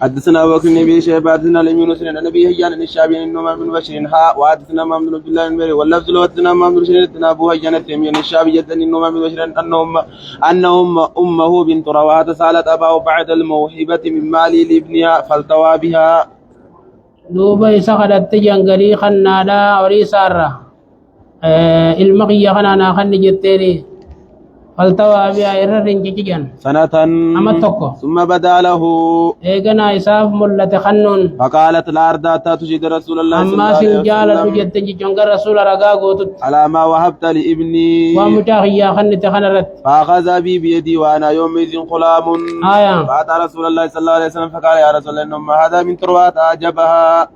حدثنا أبو بكر بن أبي شيبة حدثنا لم يونس عن النبي هيان الشعبي النعمان بن بشير وحدثنا محمد بن عبد الله بن واللفظ له حدثنا محمد بن بشير حدثنا أبو هيان التيمي الشعبي حدثني النعمان بن بشير أنهم أمه بنت رواحة سألت أباه بعد الموهبة من مال لابنها فالتوى بها. دوبا سخدت جنغري خنادا وريسارة المقيا خنانا خن جتيري فالتوى بها إررين جيجان سنة ثم بدا له إيغنا إساف ملة خنون فقالت الأرض تشهد رسول الله صلى الله عليه وسلم أما سنجالة جتنجي جنغر رسول رقاقو على ما وهبت لابني ومتاخيا خنت خنرت فأخذ بي بيدي وأنا يومئذ غلام فأتى رسول الله صلى الله عليه وسلم فقال يا رسول الله إنما هذا من تروات أعجبها.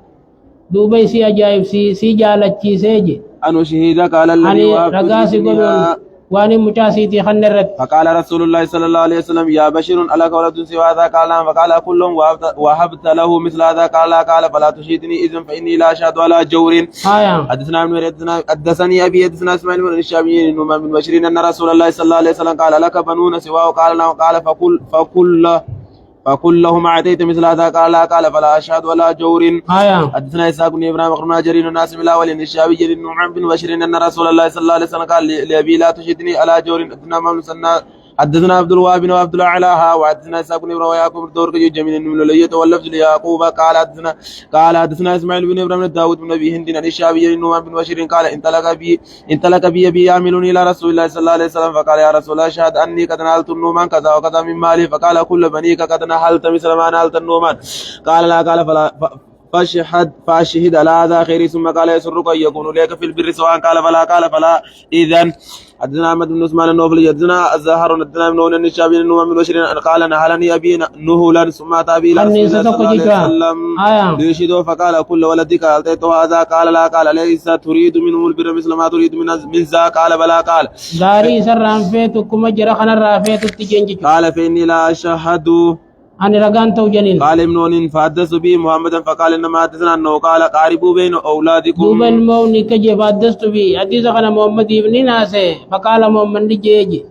دوبي سي أجايب سي جالتشي سيجي أن أشهدك على الذي وهبت واني متاسيتي خنرت. فقال رسول الله صلى الله عليه وسلم يا بشير ألك ولد سوى هذا؟ قال فقال كلهم وهبت له مثل هذا. قال فلا تشهدني إذن فإني لا أشهد على جور. حدثنا حدثني أبي حدثنا إسماعيل بن الشعبي النعمان بن بشير أن رسول الله صلى الله عليه وسلم قال لك بنون سواه؟ قال نعم. قال فكل لهم أعطيت مثل هذا؟ قال فلا أشهد ولا جور. حدثنا إسحاق بن إبراهيم أخبرنا جرير الناس من الأول أن الشعبي جرير النعمان بن بشير أن رسول الله صلى الله عليه وسلم قال لأبي لا تشهدني على جور. حدثنا عبد الوهاب بن عبد الأعلى وحدثنا إسحاق بن إبراهيم ويعقوب الدور جميل من الولية واللفظ ليعقوب قال حدثنا إسماعيل بن إبراهيم داود بن أبي هند عن الشعبي جرير النعمان بن بشير قال انطلق بي أبي يعملني إلى رسول الله صلى الله عليه وسلم فقال يا رسول الله أشهد أني قد نالت النعمان كذا وكذا من مالي. فقال كل بنيك قد نالت مثل ما نالت النعمان. قال لا. قال فاشهد على هذا خير. ثم قال يسرك أن يكون لك في البر سواء. قال فلا إذن. حدثنا أحمد بن عثمان النوفلي حدثنا الزهر حدثنا بن عون الشعبي النعمان بن بشير قال نهلني أبي نهلا ثم أتى به إلى رسول الله صلى الله عليه وسلم ليشهده فقال كل ولدك أعطيت هذا؟ قال لا. قال ليس تريد منهم البر مثل ما تريد من ذا؟ قال بلى. قال داري سران فيتكم جرى خنرا فيتك قال فإني لا أشهد أنا رجعت وجنين. قال ابن نون فحدث به محمدا فقال إنما حدثنا أنه قال قاربوا بين أولادكم. دوب المون كجي فحدثت به حديث عن محمد بن ناسه فقال محمد جيجي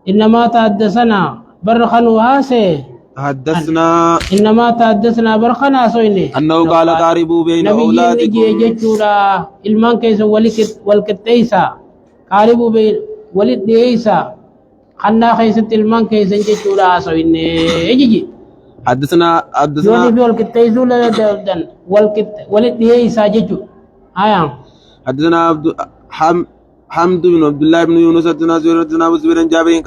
إنما تحدثنا برخن واسه حدثنا إنما تحدثنا برخن اسويني أنه قال قاربوا بين أولادكم. نبي جيجي جورا المان كيس والكتيسا قاربوا بين ولد ديسا خنا خيست المان كيس جورا اسويني يجي. حدثنا يوني في والكتيسو لا دن ولد ديسا جيجو. حدثنا حمد بن عبد الله بن يونس حدثنا زهير حدثنا ابو زبير جابر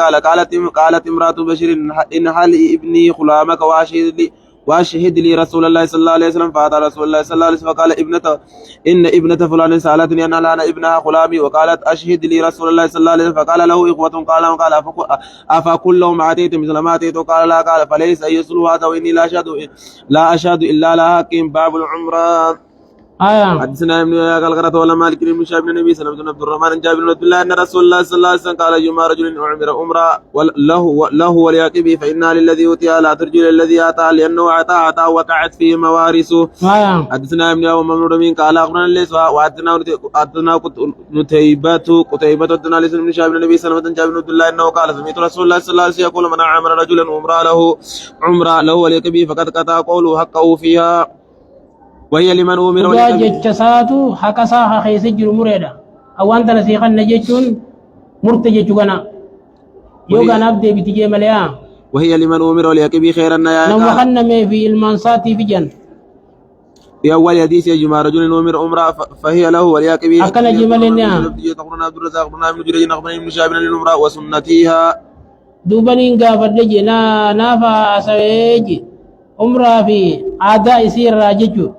قالت امرأة بشير إن هل ابني غلامك واشهد لي رسول الله صلى الله عليه وسلم. فأتى رسول الله صلى الله عليه وسلم فقال إن ابنة فلان سألتني أن أنا ابنها غلامي وقالت أشهد لي رسول الله صلى الله عليه وسلم. فقال له إخوة قال أفكلهم أعطيت مثل ما أعطيت؟ قال لا. قال فليس يصل هذا وإني لا أشهد إلا لها كم باب العمرة. حدثنا ابن قال ولا مالك بن شهاب بن النبي صلى الله عليه وسلم عبد الرحمن جابر بن عبد الله ان رسول الله صلى الله عليه وسلم قال ايما رجل عمر عمره له وليعقبه فإنها للذي اوتيها لا ترجو للذي اتى لانه اتى وقعت فيه موارثه. حدثنا ابن ابي ممنون قال اخبرنا ليس وحدثنا قتيبة حدثنا ليس بن شهاب بن النبي صلى الله عليه وسلم جابر بن عبد الله انه قال سمعت رسول الله صلى الله عليه وسلم يقول من عمر رجلا عمره له وليعقبه فقد قطع قوله حقه فيها وهي لمن أمر جتساتو حكا ساخا خيس جرو مريدا او انت نسيخا نجتون مرتجج غنا يوغا نبدي بتجي مليا وهي لمن أمر وليكبي خيرا يا نو خن مي في المنصات في جن في أول حديث يجمع رجل أمر أمرا فهي له وليكبي أكل جملنا تقرنا عبد الرزاق بن ابن جريج أخبرني ابن شهاب للأمرا وسنتيها دوبنين غافد جنا نافا سويجي أمرا في عادة يصير راججو.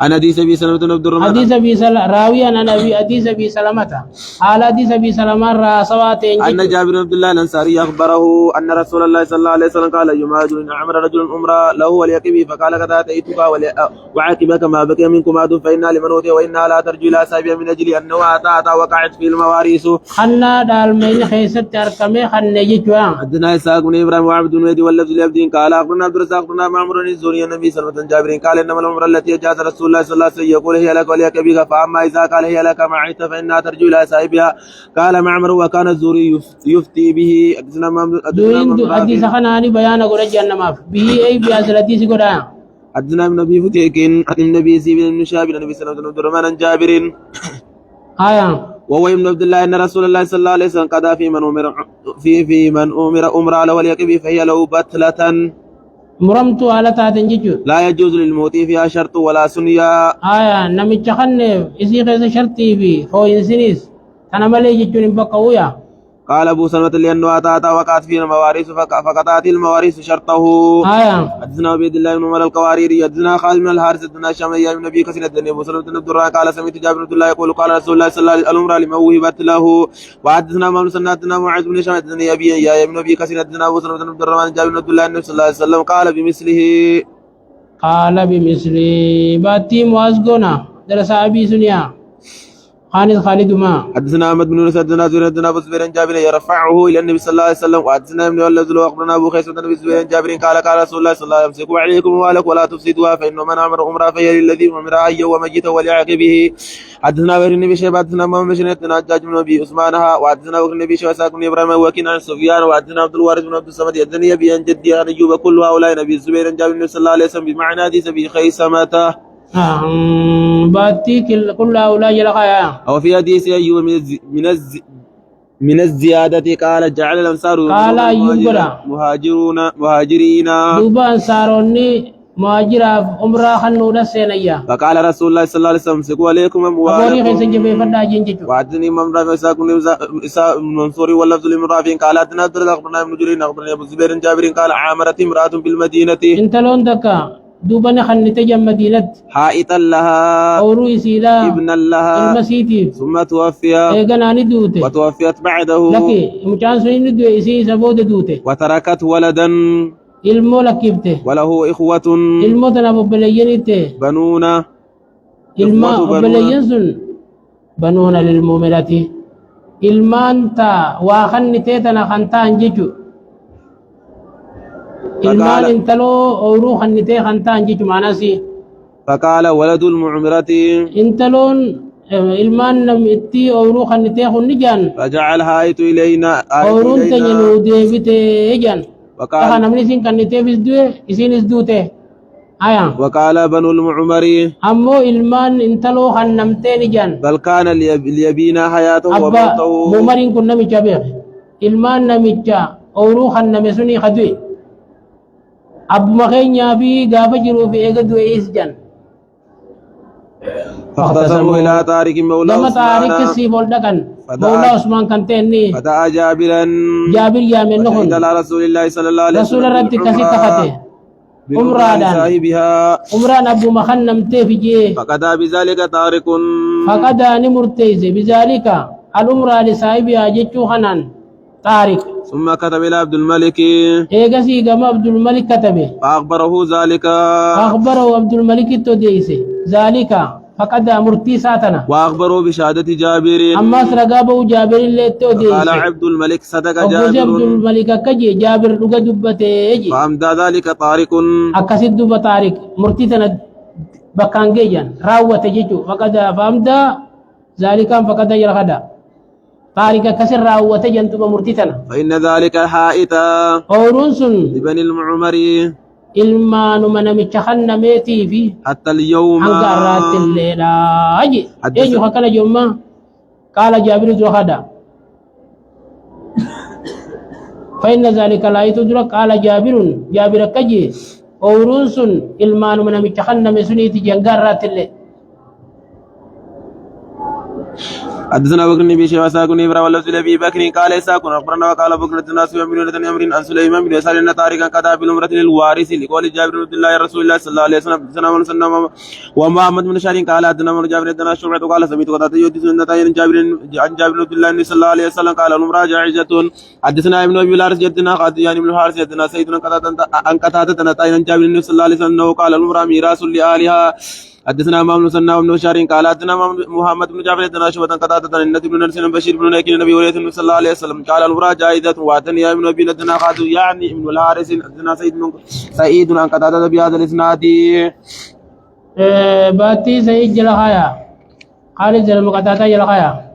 أنا حديث أبي سلمة بن عبد الرحمن حديث أبي سلمة راوي أنا حديث أبي سلمة على حديث أبي سلمة راسواتين. أن جابر بن عبد الله الأنصاري أخبره أن رسول الله صلى الله عليه وسلم قال يوم رجل عمر رجل أمرا له وليكبي فقال قد أتيتك وعاقبك ما بقي منكم عدو فإنا لمن أوتي وإنا لا ترجو إلى سابيا من أجل أنه أتى وقعت في المواريث. خنا دال من خيست تركمي خنا يجوا. حدثنا إسحاق بن إبراهيم وعبد بن وليد واللفظ لعبد قال أخبرنا عبد الرزاق بن معمر الزهري النبي صلى الله عليه وسلم جابر قال إنما الأمر التي فجاء رسول الله صلى الله عليه وسلم يقول هي لك ولك بك فأما إذا قال هي لك معيت فإنها ترجو إلى صاحبها. قال معمر وكان الزهري يفتي به. دورين حديث خناني بيان قول جنة ما به أي بيأسل حديث قول حدثنا ابن ابي فتيك عن النبي سيبن بن شهاب النبي صلى الله عليه وسلم عن جابر وهو ابن عبد الله ان رسول الله صلى الله عليه وسلم قضى في من امر على وليكبي فهي له بتلة مرمت على تاتنججو لا يجوز للموتي فيها شرط ولا سنيا. نمي تخنف إسي غيث شرطي في هو إنسانيس أنا مالي جيجون بقويا. قال أبو سلمة لأنه أتى وقعت فينا المواريث فقطعت المواريث شرطه. حدثنا عبيد الله بن عمر القواريري حدثنا خالد بن الحارث حدثنا شامية بن أبي كثير حدثني أبو سلمة بن عبد الرحمن قال سمعت جابر بن الله يقول قال رسول الله صلى الله عليه وسلم الأمر لمن وهبت له. وحدثنا محمد بن حدثنا معاذ بن هشام حدثني أبي يا ابن أبي كثير حدثنا أبو سلمة بن عبد الرحمن جابر بن عبد الله النبي صلى الله عليه وسلم قال بمثله. قال بمثله باتي موازقنا درس أبي سنيا خالد ما. حدثنا احمد بن يونس حدثنا زهير حدثنا ابو زبير جابر يرفعه الى النبي صلى الله عليه وسلم. وحدثنا ابن ولد اخبرنا ابو خيس بن ابي زبير جابر قال رسول الله صلى الله عليه وسلم امسكوا عليكم اموالك ولا تفسدوها فانه من امر امرا فهي للذي امر حيا وميتا ولعاقبه. حدثنا ابن النبي شيبه حدثنا محمد بن حدثنا حجاج بن ابي عثمانها. وحدثنا ابن النبي شيبه بن ابراهيم وكين عن سفيان. وحدثنا عبد الوارث بن عبد الصمد حدثني ابي عن جدي عن ايوب كل هؤلاء نبي زبير جابر صلى الله عليه وسلم بمعنى حديث ابي خيثمه. باتي كل هؤلاء يلقايا. أو في حديث أيوب من الزيادة قال جعل الأنصار قال أيوب مهاجرين دوبا أنصاروني مهاجرة عمرة خنودة سينيا. فقال رسول الله صلى الله عليه وسلم امسكوا عليكم أموالكم. وعدني من رافع إساء منصوري واللفظ لمرافع قال أدنى أخبرنا ابن جرير أخبرنا أبو زبير جابر قال عامرت امرأة بالمدينة. انت لون دكا دوبنا خنت جم مدينة حائطا لها أو رويسيلا ابنا لها المسيتي ثم توفي إيجاناني دوته وتوفيت بعده لكي مجان سوين دوه إسي سبود دوته وتركت ولدا ilmoo lakkiifte وله إخوة ilmoo tanaaf obboleeyyan itte banuuna ilma obboleeyyan sun banuuna lilmuuminati ilmaan taa waa kannitee tana kan ta'an jechu ilmaan intaloo ooruu kannitee kan ta'an jechu maanasi فقال ولد المعمرة intalon ilmaan namitti ooruu kannitee kunni jaan فجعلها آيت إلينا ooruun teenya nuu deebitee jaan Kaka namni isin kan niteefis du'e isinis duute. Aya. وقال بنو المعمر Ammoo ilmaan intaloo kan namteen ijaan. بل كان ليبينا حياته Abba وموته. muumariin kun namicha beeke. Ilmaan namicha ooruu kan name sunii ka du'e. Abbuma keenyaa fi gaafa jiruu fi eega du'e is jaan. فاختصموا إلى طارق مولى لما عثمان طارق كسي بولدكن مولى عثمان كنتيني فدعا جابرا جابر يا من نخن إلى رسول الله صلى الله عليه وسلم رسول ربي كسي تخته عمران صاحبها عمران أبو مخنم تفجي فقضى بذلك طارق فقد نمرتيز بذلك الأمر لصاحبها جتو خنان طارق ثم كتب إلى عبد الملك إيغسي قام عبد الملك كتبه فأخبره ذلك أخبره عبد الملك التوديسي ذلك فقد مرتي ساتنا وأخبره بشهادة جابر أما سرقابه جابر اللي التوديسي قال عبد الملك صدق أبو عبد جابر الملك كجي جابر لغا دبته فأمدى ذلك طارق أكسد دب طارق مرتي تنا بكانجيان راوة جيجو فقد فأمدى ذلك فقد يرغدا طارق كسر راوة جنتب مرتي تنا فإن ذلك الحائط أورنسن لبني المعمر ilmaanu mana micha kanna meetii fi حتى اليوم hanga arraatti illeedha aji eenyu akkana jomma qaala jaabiru dura kada فإن ذلك لا يتدرك قال جابر كجي أورون سن ilmaanu mana micha kanna meesuniiti hanga arraatti illee حدثنا بكر بن شيبة وساق بن إبراهيم واللفظ لأبي بكر قال إسحاق أخبرنا وقال بكر الناس بن أمر عن سليمان بن يسار أن طارقا قضى بالعمرة للوارث لقول جابر بن عبد الله رسول الله صلى الله عليه وسلم حدثنا من سنة ومحمد بن شارين قال حدثنا من جابر بن شعبة قال سمعت قضاة يحدث عن جابر بن عبد الله صلى الله عليه وسلم قال العمرة جائزة حدثنا ابن أبي الحارث جدنا قاضيان بن الحارث جدنا سيدنا قتادة عن جابر صلى الله عليه وسلم أنه قال العمرة ميراث لأهلها حدثنا امام مسنى وابن شارين قال حدثنا محمد بن جعفر حدثنا شعبة قتادة عن النبي بن نصر بشير بن نيكين النبي وليد صلى الله عليه وسلم قال العمرة جائزة واتني ابن ابي حدثنا قاتل يعني ابن الحارث حدثنا سعيد عن قتادة بهذا الاسناد باتي سيد جلخايا خالد المقتاتا جلخايا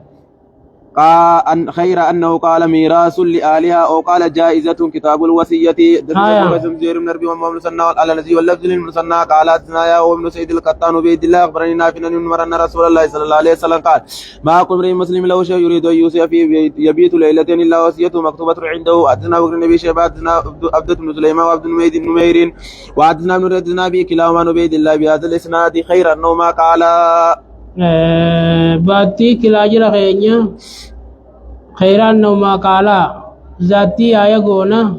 خير أنه قال ميراث لآلهة أو قال جائزة كتاب الوصية آه. زير من ربي ومن مسنى على الذي واللفظ للمسنى قال حدثنا وابن سيد القطان بيد الله أخبرني نافع أن عمر أن رسول الله صلى الله عليه وسلم قال ما قم امرئ مسلم له شيء يريد أن يوصي فيه يبيت ليلتين إلا وصيته مكتوبة عنده. حدثنا بكر بن شيبة حدثنا عبدة بن سليمان وعبد الميد نمير وحدثنا ابن ردنا به كلاهما عبيد الله بهذا الإسناد خير أنه ما قال باتي كلا جرى خيرنا خيران نوما قالا ذاتي آية قونا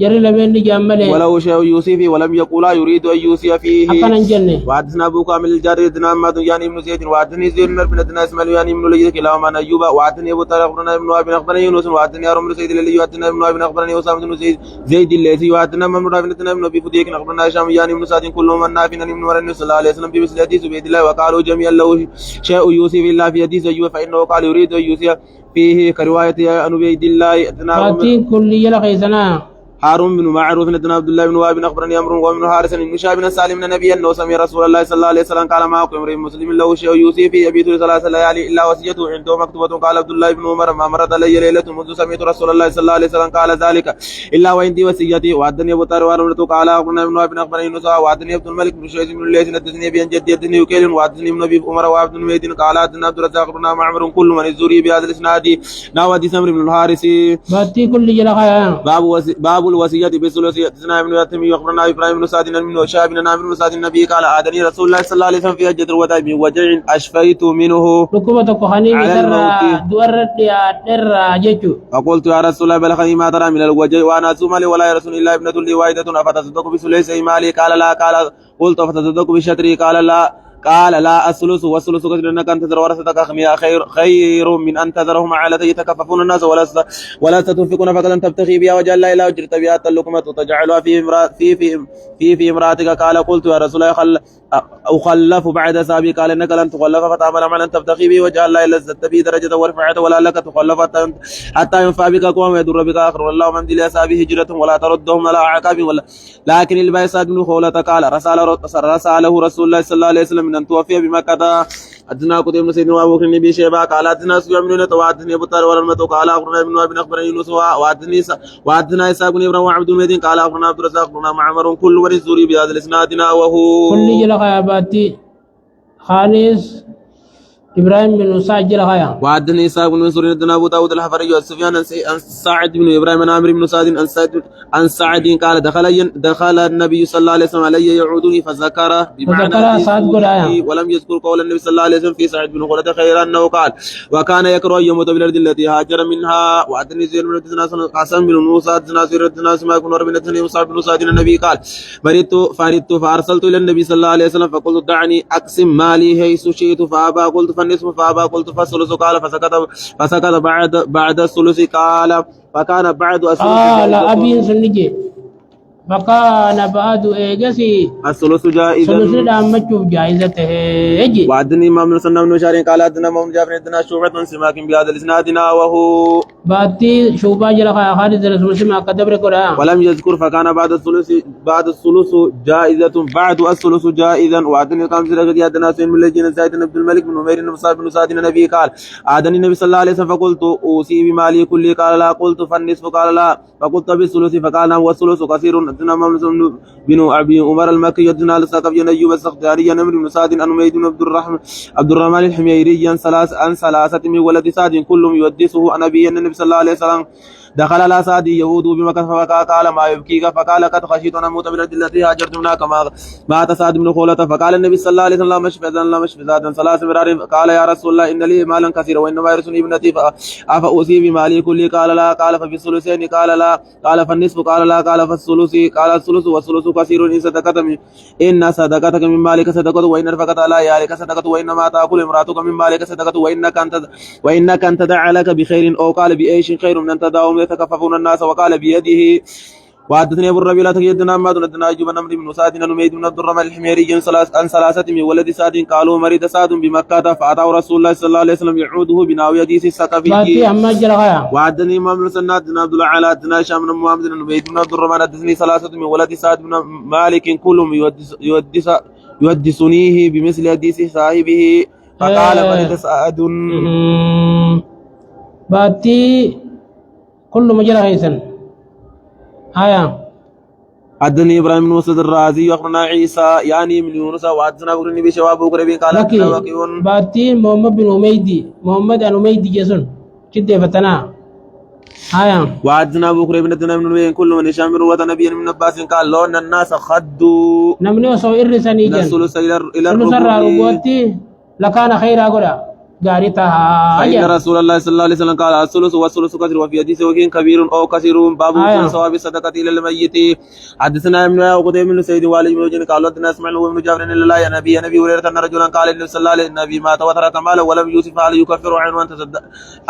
جري لمن جمله ولو شيء يوصي فيه ولم يقول يريد أن يوصي فيه أكن الجنة. وحدثنا أبو كامل الجاري دنا محمد يعني ابن زيد وحدثني زيد بن دنا اسماعيل يعني ابن ليث كلاهما عن أيوب وحدثني أبو طارق بن ابن وهب أخبرني يونس وحدثني هارون بن سعيد الذي وحدثنا ابن وهب أخبرني أسامة بن زيد الذي وحدثنا محمد بن دنا ابن أبي فديك أخبرنا هشام يعني ابن سعد كلهم عن نافع عن ابن عمر صلى الله عليه وسلم في مثل حديث عبيد الله وقالوا جميعا له شيء يوصي في الله في حديث أيوب فإنه قال يريد أن يوصي فيه كرواية عن عبيد الله باتي كل يلا خيسنا هارون بن معروف بن عبد الله بن وهب اخبرني عمرو وابن حارث بن شهاب بن سالم بن نبي انه سمع رسول الله صلى الله عليه وسلم قال ما امرئ مسلم له شيء يوصي في يبيت ثلاث ليالي الا وصيته عنده مكتوبه. قال عبد الله بن عمر ما مرت علي ليله منذ سمعت رسول الله صلى الله عليه وسلم قال ذلك الا وعندي وصيتي. وحدثني ابو طارق وارملة قال اخبرنا ابن وهب اخبرني نصا وحدثني عبد الملك بن شيخ بن ليث حدثني بان جدي حدثني وكيل وحدثني ابن ابي عمر وعبد الميت قال حدثنا عبد الرزاق بن معمر كل من الزوري بهذا الاسناد ناوى سمر بن الحارث. باتي كل يلا خيا باب الوصيه بالثلث. حدثنا ابن يتيم اخبرنا ابراهيم بن سعد بن شهاب بن عامر بن سعد النبي قال آذني رسول الله صلى الله عليه وسلم في حجة الوداع بوجع اشفيت منه ركوبة كهاني مثل دورت يا در جيتو. فقلت يا رسول الله بلغني ما ترى من الوجع وانا ازوم لي ولا يرسل الا ابنة لي واحدة افتصدق بثلث مالي قال لا قال قلت فتصدق بشطري قال لا الثلث والثلث كثير انك ان تذر ورثتك اغنياء خير من ان تذرهم عالة يتكففون الناس ولا تنفقون فقد تبتغي بها وجه الله الا اجرت بها اللقمة تجعلها في امراتك. قال قلت يا رسول الله اخلف بعد سابي قال انك لن تخلف فتعمل عملا تبتغي به وجه الله الا ازددت به درجة ورفعت ولا لك تخلف حتى ينفع بك قوم ويضر بك اخر والله من دل اسابي هجرة ولا تردهم على اعقاب ولا لكن البيساد بن خولة قال رساله رسول الله صلى الله عليه وسلم من ان توفي بمكة. حدثنا قتيبة بن سعيد وابو بكر بن ابي شيبة قال حدثنا سفيان بن وحدثني ابو طارق ورملة قال اخبرنا ابن وهب اخبرني يونس وحدثنا اسحاق بن ابراهيم وعبد الميت قال اخبرنا عبد الرزاق بن معمر كل ورث الزهري بهذا الاسناد وهو كل يلا خيا باتي خالص إبراهيم بن سعد جلخايا. وحدثني إسحاق بن منصور حدثنا أبو داود الحفري والسفيان عن سعد بن إبراهيم عن عمرو بن سعد عن سعد قال دخل النبي صلى الله عليه وسلم علي يعودني فذكر بمعنى ولم يذكر قول النبي صلى الله عليه وسلم في سعد بن خولة خيرا أنه قال وكان يكره أن يموت بالأرض التي هاجر منها. وحدثني زيد بن حسن بن موسى حدثنا سير حدثنا اسماء بن ربيعة بن مصعب بن سعد النبي قال فردت فأرسلت إلى النبي صلى الله عليه وسلم فقلت دعني أقسم مالي حيث شئت فأبى قلت النصف فأبى قلت فالثلث قال فسكت بعد الثلث قال فكان بعد الثلث قال أبي سنجي فكان بعد إيجاسي الثلث جائزا ثلث دامته جائزته يجي. وعدني إمام بن سنة بن شارين قال حدثنا محمد جابر حدثنا شعبة سماك بهذا الإسناد وهو باتي شوبا جلخا خالد رسول سما كدبر قرآن ولم يذكر فكان بعد الثلث جائزة بعد الثلث جائزا. وعدني القام سرقة حدثنا سين بن لجين زيد بن عبد الملك بن عمير بن مصعب بن سعد النبي قال عادني النبي صلى الله عليه وسلم فقلت أوصي بمالي كله قال لا قلت فالنصف قال لا فقلت بالثلث فقال هو الثلث كثير. حدثنا محمد بن ابي عمر المكي حدثنا الثقفي بن ايوب السختياني عن بن سعد عن عميد بن عبد الرحمن الحميري عن ثلاثة من ولد سعد كلهم يحدثه عن ابي النبي صلى الله عليه وسلم دخل على سعد يهود بمكة فبكى قال ما يبكيك فقال قد خشيت ان اموت بالارض التي هاجرت منها كما مات سعد بن خولة. فقال النبي صلى الله عليه وسلم لا مشفى زادا ثلاث مرار قال يا رسول الله ان لي مالا كثيرا وانما يرثني ابنتي فاوصي بمالي كله قال لا قال ففي الثلثين قال لا قال فالنصف قال لا قال فالثلث قال الثلث والثلث كثير ان صدقتك من مالك صدقه وان رفقت على عيالك صدقه وانما تاكل امراتك من مالك صدقه وانك ان تدع لك بخير او قال بايش خير من ان تدعهم يتكففون الناس وقال بيده. وحدثني ابو الربيع حدثنا محمد بن عجب بن عمرو بن سعد بن عميد بن عبد الرحمن الحميري عن ثلاثة من ولد سعد قالوا مريض سعد بمكة فأتاه رسول الله صلى الله عليه وسلم يعوده بناوي حديث الثقفي. وحدثني محمد بن سناد بن عبد الله على حدثنا هشام بن محمد بن عميد بن عبد الرحمن حدثني ثلاثة من ولد سعد بن مالك كلهم يحدثنيه بمثل حديث صاحبه فقال فلتسعد باتي كل مجرى هيسن آية حدثني ابراهيم بن مسعود الرازي اخبرنا عيسى يعني من يونس وحدثنا ابو بن شواب وقريب قال لكن باتي محمد بن حميدي محمد بن حميدي جسون كده فتنا آية وحدثنا ابو بكر بن نبي كل من هشام بن عروة نبي من عباس قال لو ان الناس خدوا نمني وسو إرساني جن الثلث الى الربوع لكان خيرا قدا غارتها فإن رسول الله صلى الله عليه وسلم قال الثلث والثلث كثير وفي حديث وكين كبير او كثير باب ثواب الصدقه الى الميت حدثنا ابن عقبه بن سيد والد بن جن قال حدثنا اسماعيل بن جابر ان الله يا نبي هريره ان رجلا قال النبي صلى الله عليه وسلم النبي مات وترك مالا ولم يوصف هل يكفر عنه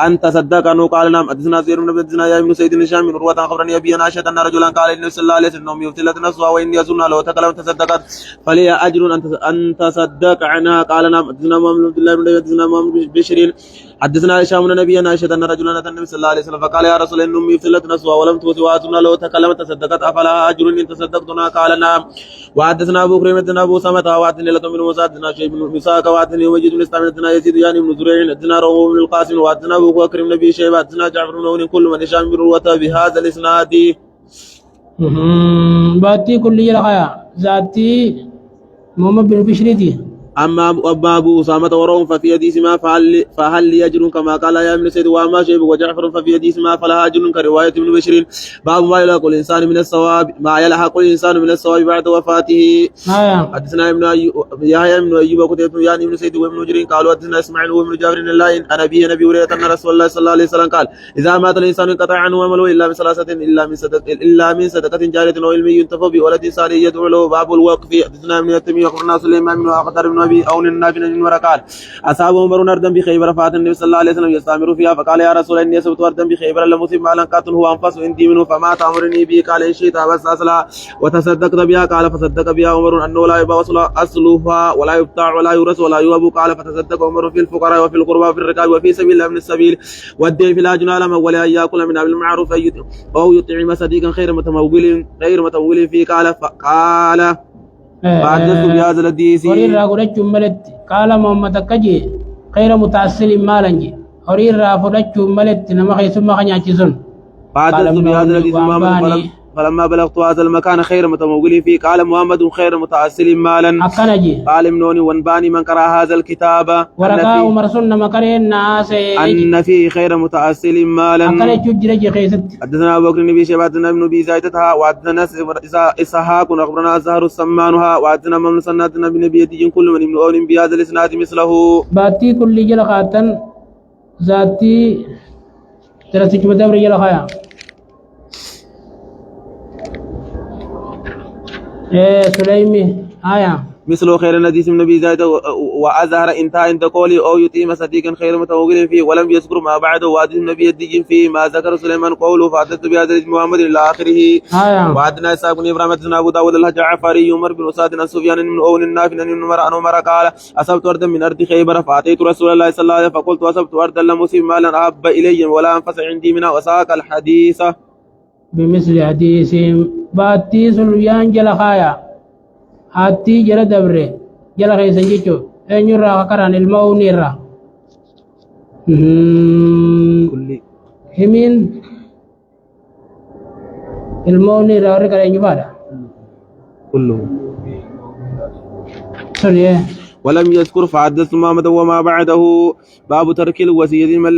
ان تصدق عنه قال نعم حدثنا زيد بن حدثنا يا ابن سيد الشام من رواه اخبرني ابي عائشه ان رجلا قال النبي صلى الله عليه وسلم يفتلت نفسها واني اظن لو تكلم تصدقت فلي اجر ان تصدق عنها قال نعم حدثنا محمد بن الله بن حدثنا محمد بشر حدثنا هشام بن نبي عائشة أن رجلا أتى النبي صلى الله عليه وسلم فقال يا رسول الله أمي ابتلت نفسها ولم توصي وأظن لو تكلمت تصدقت أفلها أجر إن تصدقتنا قال نعم وحدثنا أبو كريم بن أبو سمة وحدثني لك من موسى حدثنا شيخ بن مساك وحدثني وجد بن إسلام حدثنا يزيد يعني بن زريع حدثنا رواه بن القاسم وحدثنا أبو بكر بن أبي شيبة حدثنا جعفر بن عون كل من هشام بن عروة بهذا الإسناد باتي كل يلقى ذاتي محمد بن بشريتي أما أبو أسامة وروم ففي حديث ما فهل يجر كما قال يا ابن سيد وأما شيب وجعفر ففي حديث ما فلها أجر كرواية ابن بشر باب ما يلحق الإنسان من الصواب ما يلحق الإنسان من الصواب بعد وفاته حدثنا ابن يحيى بن أيوب وقتيبة يعني ابن سيد وابن جرير قالوا حدثنا إسماعيل وابن جابر إن الله أن أبي هريرة أن رسول الله صلى الله عليه وسلم قال إذا مات الإنسان انقطع عنه عمله إلا من ثلاثة إلا من صدقة جارية أو علم ينتفع بولد صالح يدعو له باب الوقف حدثنا ابن التيمية أخبرنا سليمان بن أخطر بن أبي أون النافع بن قال أصاب عمر أرضا بخيبر فأتى النبي صلى الله عليه وسلم يستعمر فيها فقال يا رسول الله إني أصبت أرضا بخيبر لم أصب مالا قط هو أنفس عندي منه فما تأمرني به قال إن شئت بس أصلها وتصدقت بها قال فصدق بها عمر أنه لا يباع أصلها ولا يبتاع ولا يورث ولا يوهب قال فتصدق عمر في الفقراء وفي القربى وفي الركاب وفي سبيل الله من السبيل والدين في الأجنال لما ولا يأكل من بالمعروف أو يطعم صديقا غير متمول فيه قال فحدثت بهذا الحديث ورير راغودچ ملت قال محمد كجي خير متعسل مالنجي ورير رافودچ ملت نما خيسم خنياچسون فحدثت بهذا الحديث محمد فلما بلغت هذا المكان خير متمول فيه قال محمد خير متعسل مالا قال منوني وانباني من قرأ هذا الكتاب ورقا عمر سنة مكرين ناس أن فيه خير متعسل مالا حدثنا أبو بكر بن شيبة حدثنا ابن أبي زايدتها وحدثنا إسحاق أخبرنا الزهر السمانها وحدثنا من سنتنا بن أبي يتيج كل من ابن أون بهذا الإسناد مثله باتي كل جلخاتا ذاتي ترسيك مدبر جلخايا سليمي آية مثل خير الحديث من ابي زايد وازهر انتهى عند قولي او يتيم صديقا خير متوغل فيه ولم يذكر ما بعده وحديث النبي الدين فيه ما ذكر سليمان قوله فحدثت بهذا محمد الى اخره وحدثنا اسحاق بن ابراهيم حدثنا ابو داود الجعفري عمر بن اساد بن سفيان بن اون النافع بن عمر قال اصبت ارضا من ارض خيبر فاتيت رسول الله صلى الله عليه وسلم فقلت اصبت ارضا لم اصب مالا احب الي ولا انفس عندي منها وساق الحديث بمثل حديث باتي سليان جلخايا hati jala dabre jala raisan jicho enyura karan ilmau nira himin ilmau nira ore kare nyubada kullu sorry ولم يذكر فحدث محمد وما بعده باب ترك الوصية لمن